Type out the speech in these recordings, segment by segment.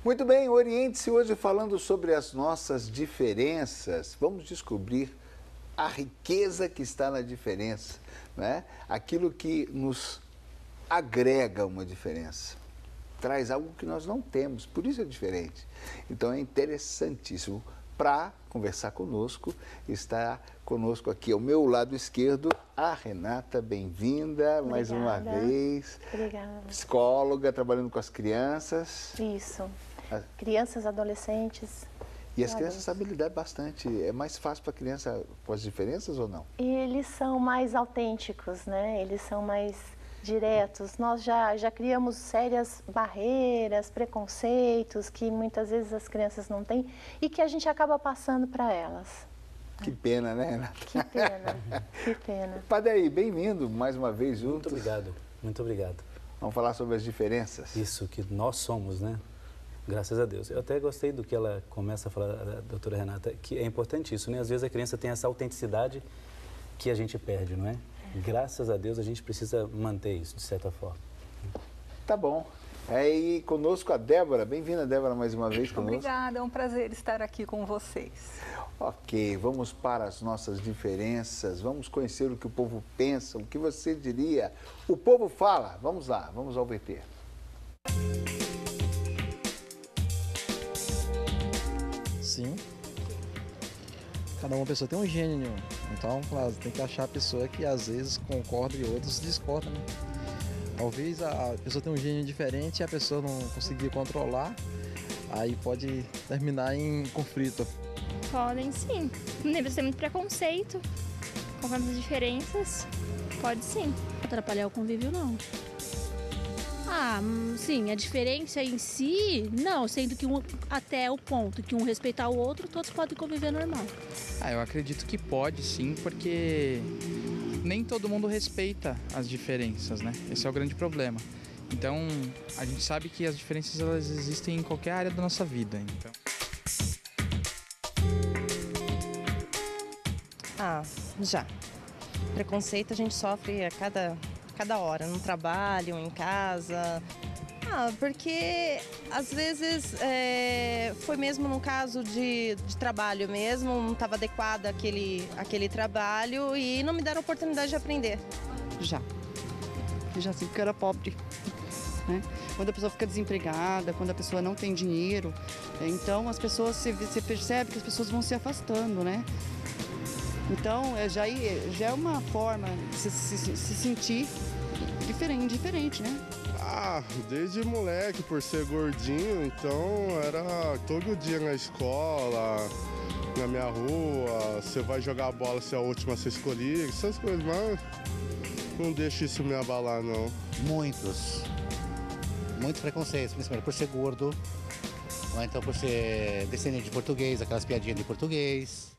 Muito bem, oriente-se hoje falando sobre as nossas diferenças. Vamos descobrir a riqueza que está na diferença, né? Aquilo que nos agrega uma diferença, traz algo que nós não temos, por isso é diferente. Então é interessantíssimo. Para conversar conosco, está conosco aqui ao meu lado esquerdo a Renata, bem-vinda mais uma vez. Obrigada. Psicóloga, trabalhando com as crianças. Isso, crianças, adolescentes. E as crianças sabem lidar bastante. É mais fácil para a criança com as diferenças ou não? Eles são mais autênticos, né? Eles são mais diretos. Nós já criamos sérias barreiras, preconceitos que muitas vezes as crianças não têm e que a gente acaba passando para elas. Que pena, né, Renata? Que pena, que pena. Padre, bem-vindo mais uma vez juntos. Muito obrigado, muito obrigado. Vamos falar sobre as diferenças. Isso, que nós somos, né? Graças a Deus. Eu até gostei do que ela começa a falar, a doutora Renata, que é importante isso, né? Às vezes a criança tem essa autenticidade que a gente perde, não é? Graças a Deus a gente precisa manter isso, de certa forma. Tá bom. Aí conosco a Débora. Bem-vinda, Débora, mais uma vez conosco. Obrigada, é um prazer estar aqui com vocês. Ok, vamos para as nossas diferenças, vamos conhecer o que o povo pensa, o que você diria. O povo fala. Vamos lá, vamos ao VT. Sim. Cada uma pessoa tem um gênio, então, claro, tem que achar a pessoa que às vezes concorda e outros discordam, né? Talvez a pessoa tenha um gênio diferente e a pessoa não conseguir controlar, aí pode terminar em conflito. Podem sim. Não deve ter muito preconceito, conforme as diferenças, pode sim. Atrapalhar o convívio, não. Ah, sim, a diferença em si, não, sendo que até o ponto que um respeitar o outro, todos podem conviver normal. Ah, eu acredito que pode sim, porque nem todo mundo respeita as diferenças, né? Esse é o grande problema. Então, a gente sabe que as diferenças elas existem em qualquer área da nossa vida, então... Ah, já. Preconceito a gente sofre a cada hora, no trabalho, em casa. Ah, porque às vezes foi mesmo num caso de trabalho mesmo, não estava adequado aquele trabalho e não me deram oportunidade de aprender. Já. Eu já sei que eu era pobre, né? Quando a pessoa fica desempregada, quando a pessoa não tem dinheiro, então as pessoas, você percebe que as pessoas vão se afastando, né? Então, já é uma forma de se sentir diferente, né? Ah, desde moleque, por ser gordinho, então era todo dia na escola, na minha rua, você vai jogar bola, se é a última a ser escolhida, essas coisas, mas não deixa isso me abalar, não. Muitos preconceitos, principalmente por ser gordo, ou então por ser descendente de português, aquelas piadinhas de português.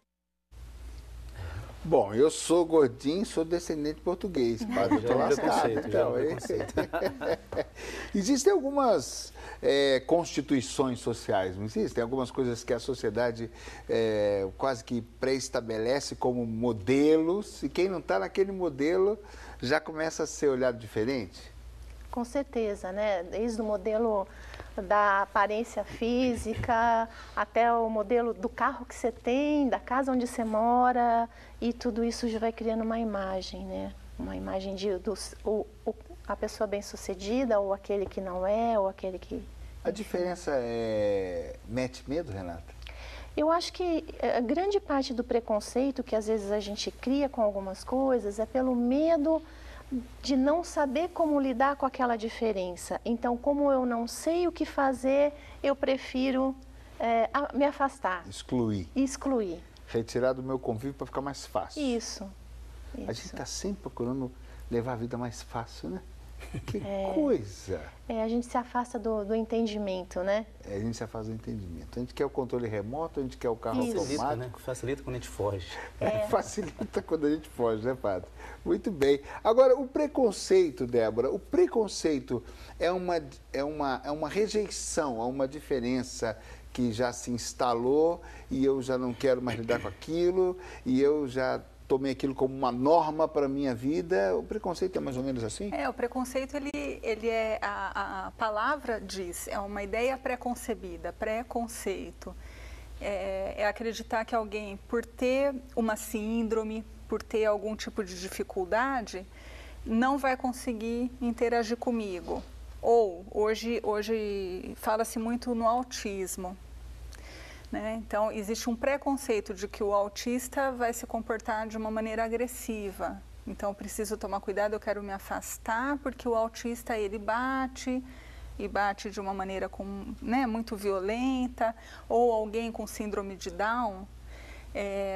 Bom, eu sou gordinho, sou descendente português, padre. Estou lascado, então. Existem algumas constituições sociais, não existem? Algumas coisas que a sociedade quase que pré-estabelece como modelos, e quem não está naquele modelo já começa a ser olhado diferente? Com certeza, né? Desde o modelo da aparência física, até o modelo do carro que você tem, da casa onde você mora, e tudo isso já vai criando uma imagem, né? Uma imagem de a pessoa bem-sucedida, ou aquele que não é, ou aquele que... A diferença mete medo, Renata? Eu acho que a grande parte do preconceito que às vezes a gente cria com algumas coisas é pelo medo de não saber como lidar com aquela diferença. Então, como eu não sei o que fazer, eu prefiro me afastar. Excluir. Retirar do meu convívio para ficar mais fácil. Isso. A gente está sempre procurando levar a vida mais fácil, né? Que coisa! A gente se afasta do entendimento, né? A gente se afasta do entendimento. A gente quer o controle remoto, a gente quer o carro automático. Né? Facilita quando a gente foge. Facilita quando a gente foge, né, padre? Muito bem. Agora, o preconceito, Débora, o preconceito é uma rejeição a uma diferença que já se instalou e eu já não quero mais lidar com aquilo e eu já tomei aquilo como uma norma para a minha vida. O preconceito é mais ou menos assim? O preconceito, ele é, a palavra diz, é uma ideia pré-concebida, preconceito. É acreditar que alguém, por ter uma síndrome, por ter algum tipo de dificuldade, não vai conseguir interagir comigo. Ou, hoje fala-se muito no autismo, né? Então, existe um preconceito de que o autista vai se comportar de uma maneira agressiva. Então, eu preciso tomar cuidado, eu quero me afastar, porque o autista, ele bate, e bate de uma maneira muito violenta, ou alguém com síndrome de Down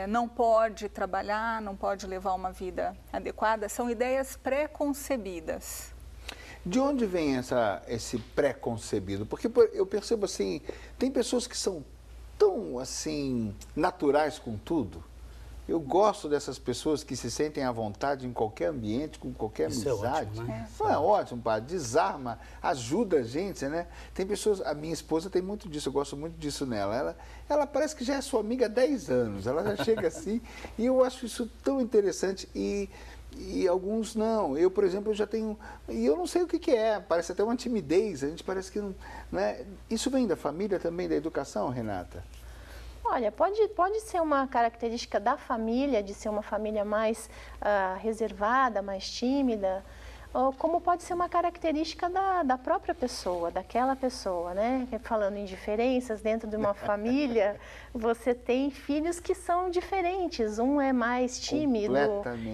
não pode trabalhar, não pode levar uma vida adequada. São ideias pré-concebidas. De onde vem esse pré-concebido? Porque eu percebo assim, tem pessoas que são tão assim naturais com tudo. Eu gosto dessas pessoas que se sentem à vontade em qualquer ambiente, com qualquer amizade. É ótimo, né? Não é ótimo, pá, desarma, ajuda a gente, né? Tem pessoas, a minha esposa tem muito disso, eu gosto muito disso nela. Ela parece que já é sua amiga há 10 anos, ela já chega assim, e eu acho isso tão interessante. E alguns não. Eu, por exemplo, já tenho... E eu não sei o que é, parece até uma timidez, a gente parece que não... Né? Isso vem da família também, da educação, Renata? Olha, pode ser uma característica da família, de ser uma família mais reservada, mais tímida, ou como pode ser uma característica da própria pessoa, daquela pessoa, né? Falando em diferenças, dentro de uma família, você tem filhos que são diferentes. Um é mais tímido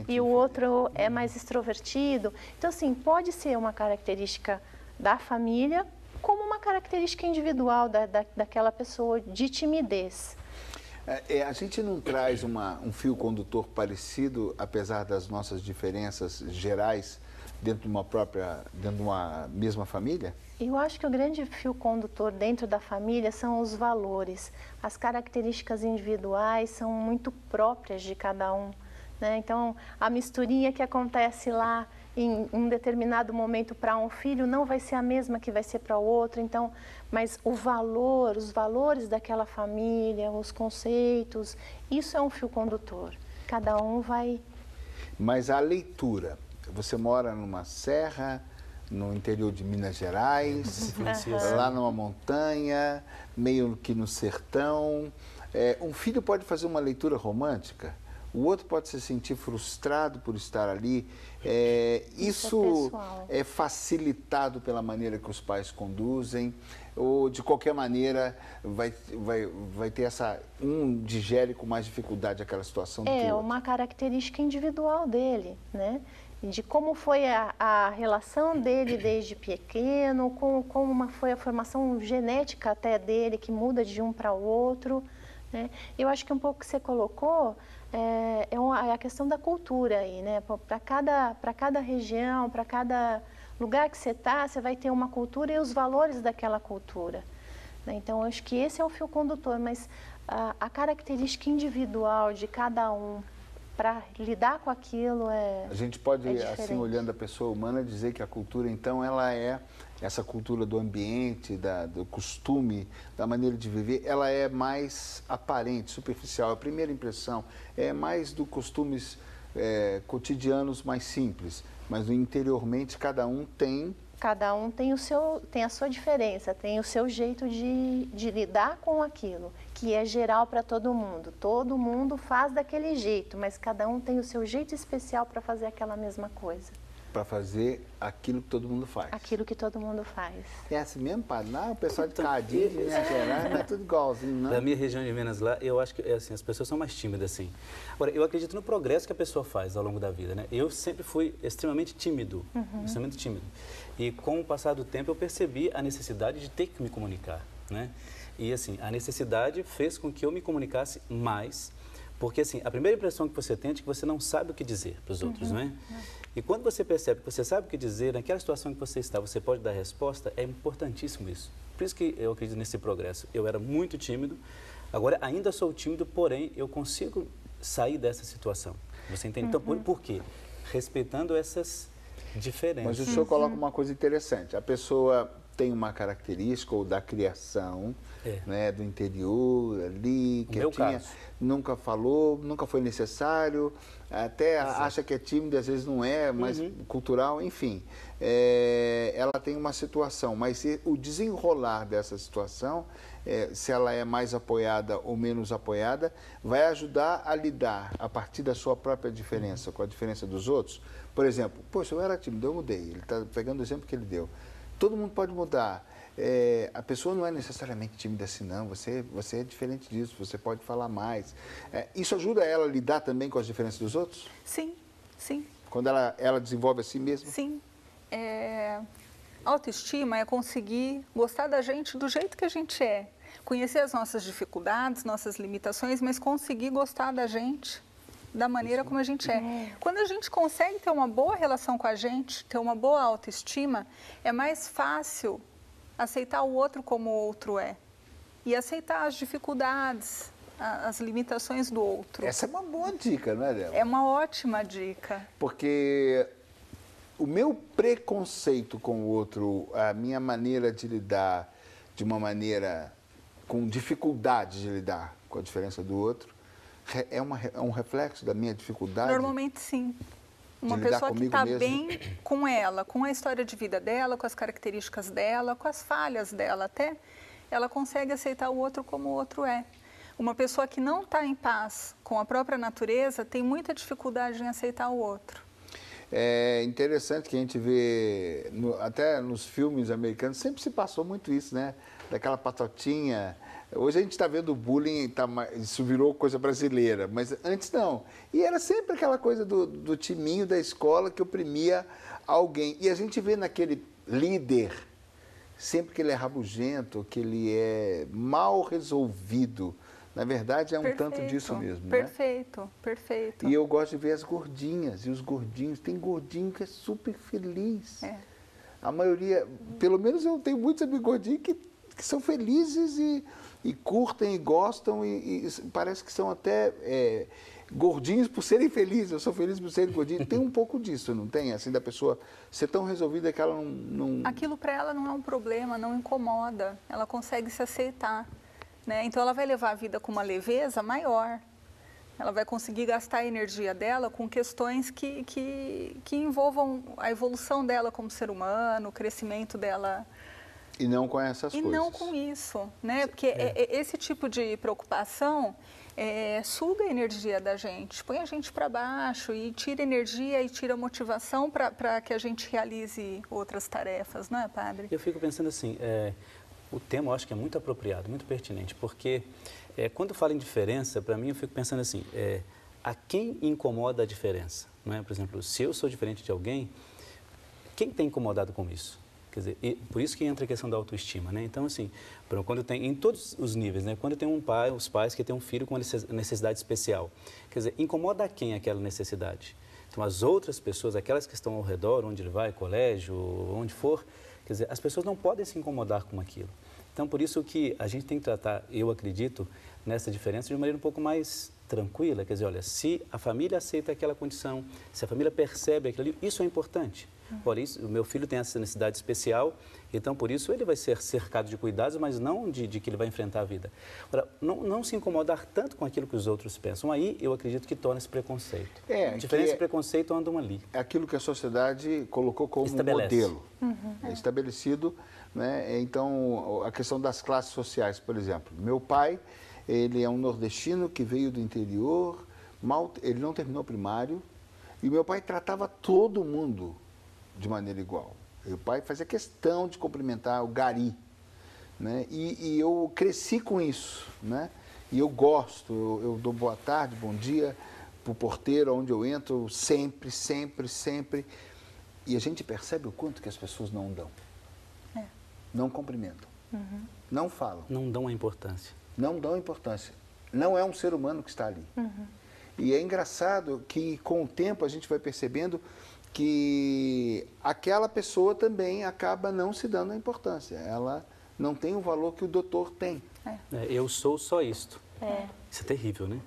e o outro é mais extrovertido. Então, assim, pode ser uma característica da família, como uma característica individual daquela pessoa de timidez. A gente não traz um fio condutor parecido, apesar das nossas diferenças gerais, dentro de uma mesma família? Eu acho que o grande fio condutor dentro da família são os valores. As características individuais são muito próprias de cada um, né? Então, a misturinha que acontece lá em um determinado momento para um filho não vai ser a mesma que vai ser para o outro. Então, mas os valores daquela família, os conceitos, isso é um fio condutor. Cada um vai... Mas a leitura, você mora numa serra, no interior de Minas Gerais, lá numa montanha, meio que no sertão. Um filho pode fazer uma leitura romântica? O outro pode se sentir frustrado por estar ali. Isso é facilitado pela maneira que os pais conduzem, ou de qualquer maneira vai ter um digere com mais dificuldade aquela situação do que o outro? É uma característica individual dele, né? De como foi a relação dele desde pequeno, como foi a formação genética até dele, que muda de um para o outro, né? Eu acho que um pouco que você colocou é a questão da cultura aí, né? Para cada região, para cada lugar que você está, você vai ter uma cultura e os valores daquela cultura, né? Então, eu acho que esse é o fio condutor, mas a característica individual de cada um para lidar com aquilo A gente pode, assim, olhando a pessoa humana, dizer que a cultura, então, ela é essa cultura do ambiente, do costume, da maneira de viver, ela é mais aparente, superficial. A primeira impressão é mais dos costumes cotidianos mais simples, mas interiormente cada um tem tem a sua diferença, tem o seu jeito de lidar com aquilo, que é geral para todo mundo. Todo mundo faz daquele jeito, mas cada um tem o seu jeito especial para fazer aquela mesma coisa. Para fazer aquilo que todo mundo faz. Aquilo que todo mundo faz. É assim mesmo, padre? Não, o pessoal de Cadinho, de Minas Gerais, não é tudo igualzinho, não? Da minha região de Minas lá, eu acho que assim, as pessoas são mais tímidas, assim. Agora, eu acredito no progresso que a pessoa faz ao longo da vida, né? Eu sempre fui extremamente tímido, extremamente tímido. E com o passar do tempo eu percebi a necessidade de ter que me comunicar, né? E assim, a necessidade fez com que eu me comunicasse mais, porque assim, a primeira impressão que você tem é de que você não sabe o que dizer para os outros, não é? E quando você percebe que você sabe o que dizer, naquela situação que você está, você pode dar resposta, é importantíssimo isso. Por isso que eu acredito nesse progresso. Eu era muito tímido, agora ainda sou tímido, porém eu consigo sair dessa situação. Você entende? Então, por quê? Respeitando essas diferenças. Mas o senhor coloca uma coisa interessante. A pessoa tem uma característica ou da criação, né, do interior ali, quietinha, nunca falou, nunca foi necessário, até acha que é tímido, às vezes não é, mas cultural, enfim. Ela tem uma situação, mas o desenrolar dessa situação, se ela é mais apoiada ou menos apoiada, vai ajudar a lidar a partir da sua própria diferença, com a diferença dos outros. Por exemplo, poxa, eu era tímido, eu mudei. Ele está pegando o exemplo que ele deu. Todo mundo pode mudar. A pessoa não é necessariamente tímida assim, não. Você é diferente disso, você pode falar mais. Isso ajuda ela a lidar também com as diferenças dos outros? Sim, sim. Quando ela desenvolve a si mesma? Sim. Autoestima é conseguir gostar da gente do jeito que a gente é. Conhecer as nossas dificuldades, nossas limitações, mas conseguir gostar da gente da maneira como a gente é. Quando a gente consegue ter uma boa relação com a gente, ter uma boa autoestima, é mais fácil aceitar o outro como o outro é. E aceitar as dificuldades, as limitações do outro. Essa é uma boa dica, não é, Débora? É uma ótima dica. Porque o meu preconceito com o outro, a minha maneira de lidar de uma maneira com dificuldade de lidar com a diferença do outro, é um reflexo da minha dificuldade? Normalmente sim. Uma pessoa que está bem com ela, com a história de vida dela, com as características dela, com as falhas dela até, ela consegue aceitar o outro como o outro é. Uma pessoa que não está em paz com a própria natureza tem muita dificuldade em aceitar o outro. É interessante que a gente vê, até nos filmes americanos, sempre se passou muito isso, né? Daquela patotinha. Hoje a gente está vendo o bullying, isso virou coisa brasileira, mas antes não. E era sempre aquela coisa do timinho da escola que oprimia alguém. E a gente vê naquele líder, sempre que ele é rabugento, que ele é mal resolvido. Na verdade, é um tanto disso mesmo, perfeito, né? Perfeito. E eu gosto de ver as gordinhas e os gordinhos. Tem gordinho que é super feliz. A maioria, pelo menos eu tenho muitos amigos gordinhos que são felizes e curtem e gostam e parece que são até gordinhos por serem felizes. Eu sou feliz por serem gordinhos. Tem um pouco disso, não tem? Assim, da pessoa ser tão resolvida que ela não... Aquilo para ela não é um problema, não incomoda. Ela consegue se aceitar. Né? Então, ela vai levar a vida com uma leveza maior. Ela vai conseguir gastar a energia dela com questões que envolvam a evolução dela como ser humano, o crescimento dela. E não com essas coisas. E não com isso, né? Porque esse tipo de preocupação suga a energia da gente, põe a gente para baixo e tira energia e tira motivação para que a gente realize outras tarefas, não é, padre? Eu fico pensando assim... O tema eu acho que é muito apropriado, muito pertinente, porque quando falo em diferença, para mim eu fico pensando assim, a quem incomoda a diferença? Não é? Por exemplo, se eu sou diferente de alguém, quem tem incomodado com isso? Quer dizer, por isso que entra a questão da autoestima, né? Então, assim, quando tem, em todos os níveis, né? Quando tem os pais que têm um filho com uma necessidade especial, quer dizer, incomoda a quem aquela necessidade? Então, as outras pessoas, aquelas que estão ao redor, onde ele vai, colégio, onde for, quer dizer, as pessoas não podem se incomodar com aquilo. Então, por isso que a gente tem que tratar, eu acredito, nessa diferença de uma maneira um pouco mais tranquila. Quer dizer, olha, se a família aceita aquela condição, se a família percebe aquilo ali, isso é importante. Olha, o meu filho tem essa necessidade especial, então, por isso, ele vai ser cercado de cuidados, mas não de que ele vai enfrentar a vida. Agora, não se incomodar tanto com aquilo que os outros pensam. Aí, eu acredito que torna esse preconceito. Diferença e preconceito andam ali. É aquilo que a sociedade colocou como modelo. É estabelecido, né? Então, a questão das classes sociais, por exemplo. Meu pai, ele é um nordestino que veio do interior, ele não terminou o primário, e meu pai tratava todo mundo de maneira igual. Meu pai fazia questão de cumprimentar o gari, né? E eu cresci com isso, né? E eu gosto, eu dou boa tarde, bom dia para o porteiro, onde eu entro, sempre, sempre, sempre. E a gente percebe o quanto que as pessoas não dão. Não cumprimentam, não falam. Não dão a importância. Não dão importância. Não é um ser humano que está ali. E é engraçado que, com o tempo, a gente vai percebendo que aquela pessoa também acaba não se dando a importância. Ela não tem o valor que o doutor tem. Eu sou só isto. Isso é terrível, né?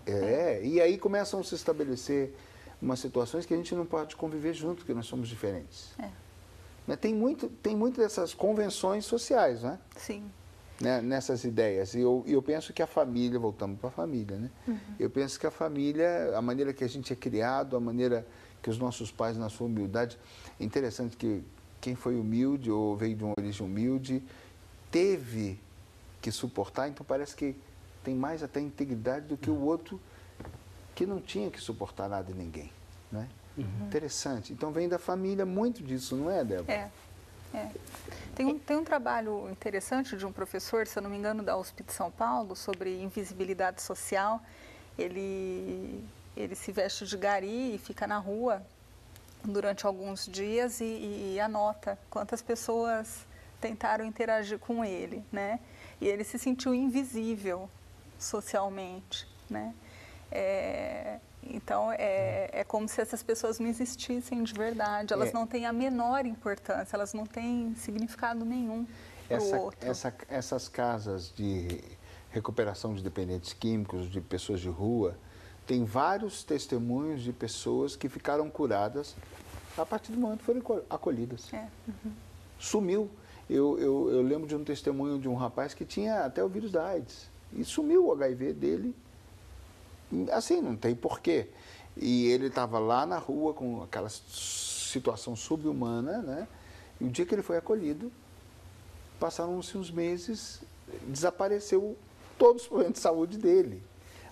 E aí começam a se estabelecer umas situações que a gente não pode conviver junto, porque nós somos diferentes. Né? Tem muito dessas convenções sociais, né? Sim. Né? Nessas ideias. E eu penso que a família, voltamos para a família, né? Eu penso que a família, a maneira que a gente é criado, a maneira que os nossos pais, na sua humildade, é interessante que quem foi humilde ou veio de uma origem humilde, teve que suportar, então parece que tem mais até integridade do que o outro que não tinha que suportar nada de ninguém, né? Interessante. Então vem da família muito disso, não é, Débora? Tem um trabalho interessante de um professor, se eu não me engano, da USP de São Paulo, sobre invisibilidade social. Ele se veste de gari e fica na rua durante alguns dias e anota quantas pessoas tentaram interagir com ele, né? E ele se sentiu invisível socialmente, né? Então, é como se essas pessoas não existissem de verdade, elas não têm a menor importância, elas não têm significado nenhum para o outro. Essas casas de recuperação de dependentes químicos, de pessoas de rua, tem vários testemunhos de pessoas que ficaram curadas a partir do momento que foram acolhidas. Sumiu. Eu lembro de um testemunho de um rapaz que tinha até o vírus da AIDS e sumiu o HIV dele. Assim, não tem porquê. E ele estava lá na rua com aquela situação subhumana, né? E o dia que ele foi acolhido, passaram-se uns meses, desapareceu todos os problemas de saúde dele.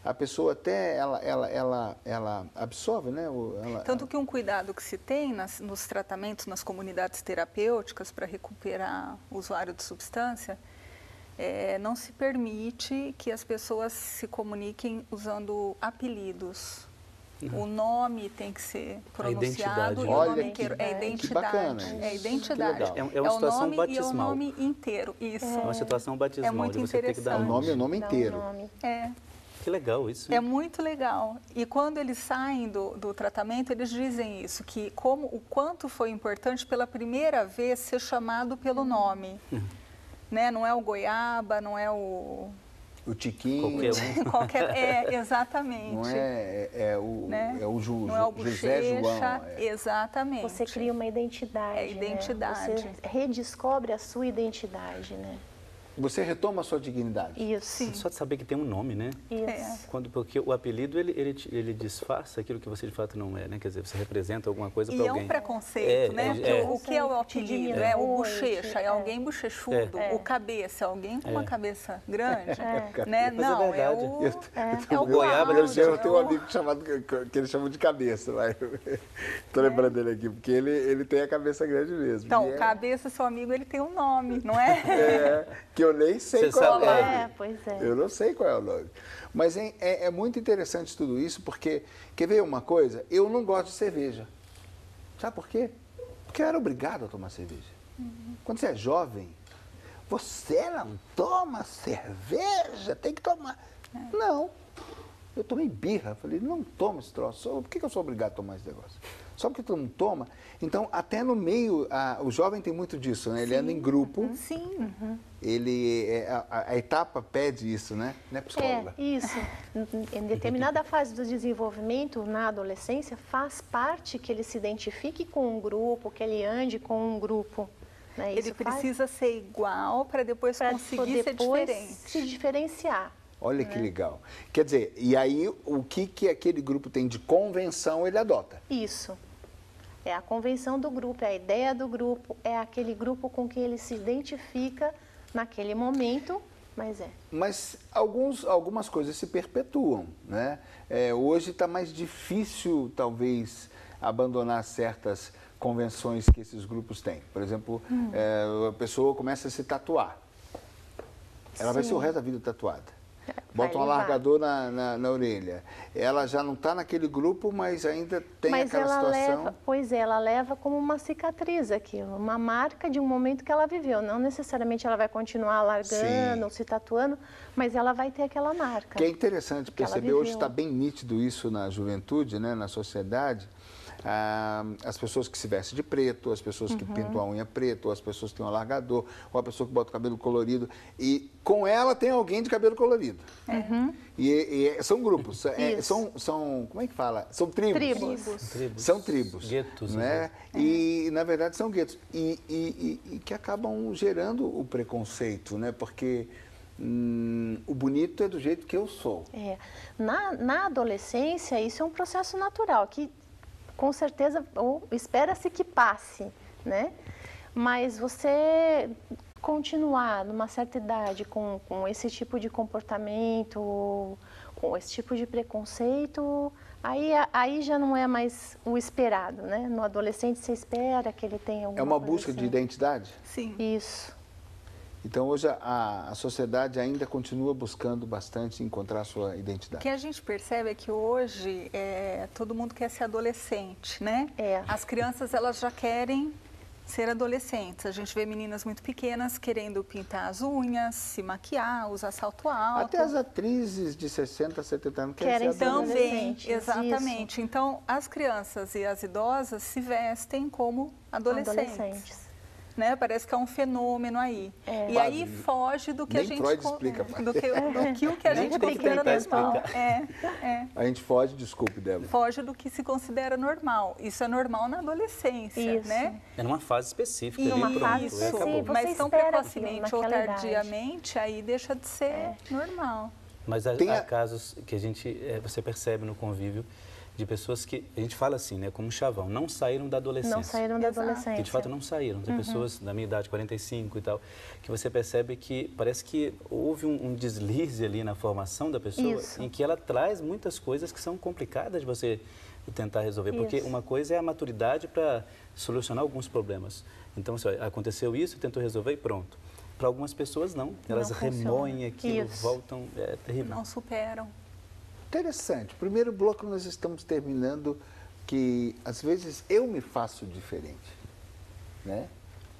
A pessoa até, ela absorve, né? Tanto que um cuidado que se tem nos tratamentos, nas comunidades terapêuticas para recuperar o usuário de substância, não se permite que as pessoas se comuniquem usando apelidos. O nome tem que ser pronunciado e o nome inteiro. É identidade. Que bacana, é identidade. É uma situação nome batismal. E o nome inteiro. Isso. É uma situação batismal. É muito de você ter que dar o nome inteiro. Que legal isso. É muito legal. E quando eles saem do tratamento, eles dizem isso, que o quanto foi importante pela primeira vez ser chamado pelo nome. Né? Não é o goiaba, não é o Tiquinho. Exatamente. Não é o não é o José João. Exatamente. Você cria uma identidade. É identidade. Né? Você redescobre a sua identidade, né? Você retoma a sua dignidade. Isso. Sim. Só de saber que tem um nome, né? Isso. Porque o apelido, ele disfarça aquilo que você de fato não é, né? Quer dizer, você representa alguma coisa para alguém. E é um preconceito, né? O que é o apelido? É o bochecha, é alguém bochechudo. O cabeça, é alguém com uma cabeça grande. Né? Mas não, é o goiaba. Eu tenho um amigo chamado, que ele chama de cabeça. Estou lembrando dele aqui, porque ele tem a cabeça grande mesmo. Então, cabeça, seu amigo, ele tem um nome, não é? Que eu nem sei qual é o nome. Pois é. Eu não sei qual é o nome. Mas é muito interessante tudo isso, porque, quer ver uma coisa? Eu não gosto de cerveja. Sabe por quê? Porque eu era obrigado a tomar cerveja. Quando você é jovem, você não toma cerveja, tem que tomar. Não. Eu tomei birra, falei, não toma esse troço. Por que eu sou obrigado a tomar esse negócio? Só porque tu não toma. Então, até no meio, o jovem tem muito disso, né? Ele anda em grupo. Sim. A etapa pede isso, né? Né, psicóloga? Isso. Em determinada fase do desenvolvimento, na adolescência, faz parte que ele se identifique com um grupo, que ele ande com um grupo. Né? Ele precisa ser igual para depois conseguir ser diferente. Se diferenciar. Olha que legal. Quer dizer, e aí o que aquele grupo tem de convenção, ele adota? Isso. É a convenção do grupo, é a ideia do grupo, é aquele grupo com quem ele se identifica naquele momento, Mas algumas coisas se perpetuam, né? Hoje está mais difícil, talvez, abandonar certas convenções que esses grupos têm. Por exemplo, a pessoa começa a se tatuar. Ela vai ser o resto da vida tatuada. Bota um alargador na orelha. Ela já não está naquele grupo, mas ainda tem aquela situação. Ela leva como uma cicatriz aquilo, uma marca de um momento que ela viveu. Não necessariamente ela vai continuar alargando ou se tatuando, mas ela vai ter aquela marca. Que é interessante perceber, hoje está bem nítido isso na juventude, né, na sociedade. as pessoas que se vestem de preto, as pessoas que pintam a unha preta, ou as pessoas que têm um alargador, ou a pessoa que bota o cabelo colorido. E com ela tem alguém de cabelo colorido. E são grupos, são, como é que fala? São tribos. São tribos. Guetos. Né? E, na verdade, são guetos. E que acabam gerando o preconceito, né? Porque o bonito é do jeito que eu sou. Na adolescência, isso é um processo natural, que com certeza espera-se que passe, né? Mas você continuar numa certa idade com esse tipo de comportamento, com esse tipo de preconceito, aí já não é mais o esperado, né? No adolescente você espera que ele tenha alguma É uma coisa busca assim. de identidade? Sim. Isso. Então, hoje, a sociedade ainda continua buscando bastante encontrar a sua identidade. O que a gente percebe é que hoje todo mundo quer ser adolescente, né? As crianças, elas já querem ser adolescentes. A gente vê meninas muito pequenas querendo pintar as unhas, se maquiar, usar salto alto. Até as atrizes de 60, 70 anos querem ser também, adolescentes. exatamente. Isso. Então, as crianças e as idosas se vestem como adolescentes. Né? Parece que é um fenômeno aí. E aí foge do que a gente Freud explica, do que o que a gente considera normal. A gente foge, desculpe, Débora. Foge do que se considera normal. Isso é normal na adolescência, né? É numa fase específica ali, Isso, acabou. mas tão precocemente ou tardiamente, aí deixa de ser normal. Mas há casos que a gente, você percebe no convívio, de pessoas que, a gente fala assim, né, como chavão, não saíram da adolescência. Não saíram da adolescência. Que de fato não saíram. Tem pessoas da minha idade, 45 e tal, que você percebe que parece que houve um deslize ali na formação da pessoa, em que ela traz muitas coisas que são complicadas de você tentar resolver. Porque uma coisa é a maturidade para solucionar alguns problemas. Então, assim, aconteceu isso, tentou resolver e pronto. Para algumas pessoas não. Elas remoem aquilo, voltam, é terrível. Não superam. Interessante. Primeiro bloco nós estamos terminando que às vezes eu me faço diferente, né?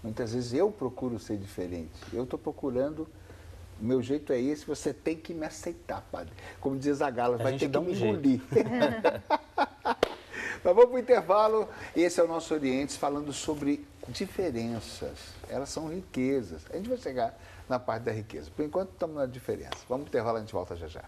Muitas vezes eu procuro ser diferente. Eu estou procurando, o meu jeito é esse, você tem que me aceitar, padre. Como diz a Gala, vai ter que me engolir. Nós vamos para o intervalo. Esse é o nosso Orientes falando sobre diferenças. Elas são riquezas. A gente vai chegar na parte da riqueza. Por enquanto estamos na diferença. Vamos para o intervalo, a gente volta já já.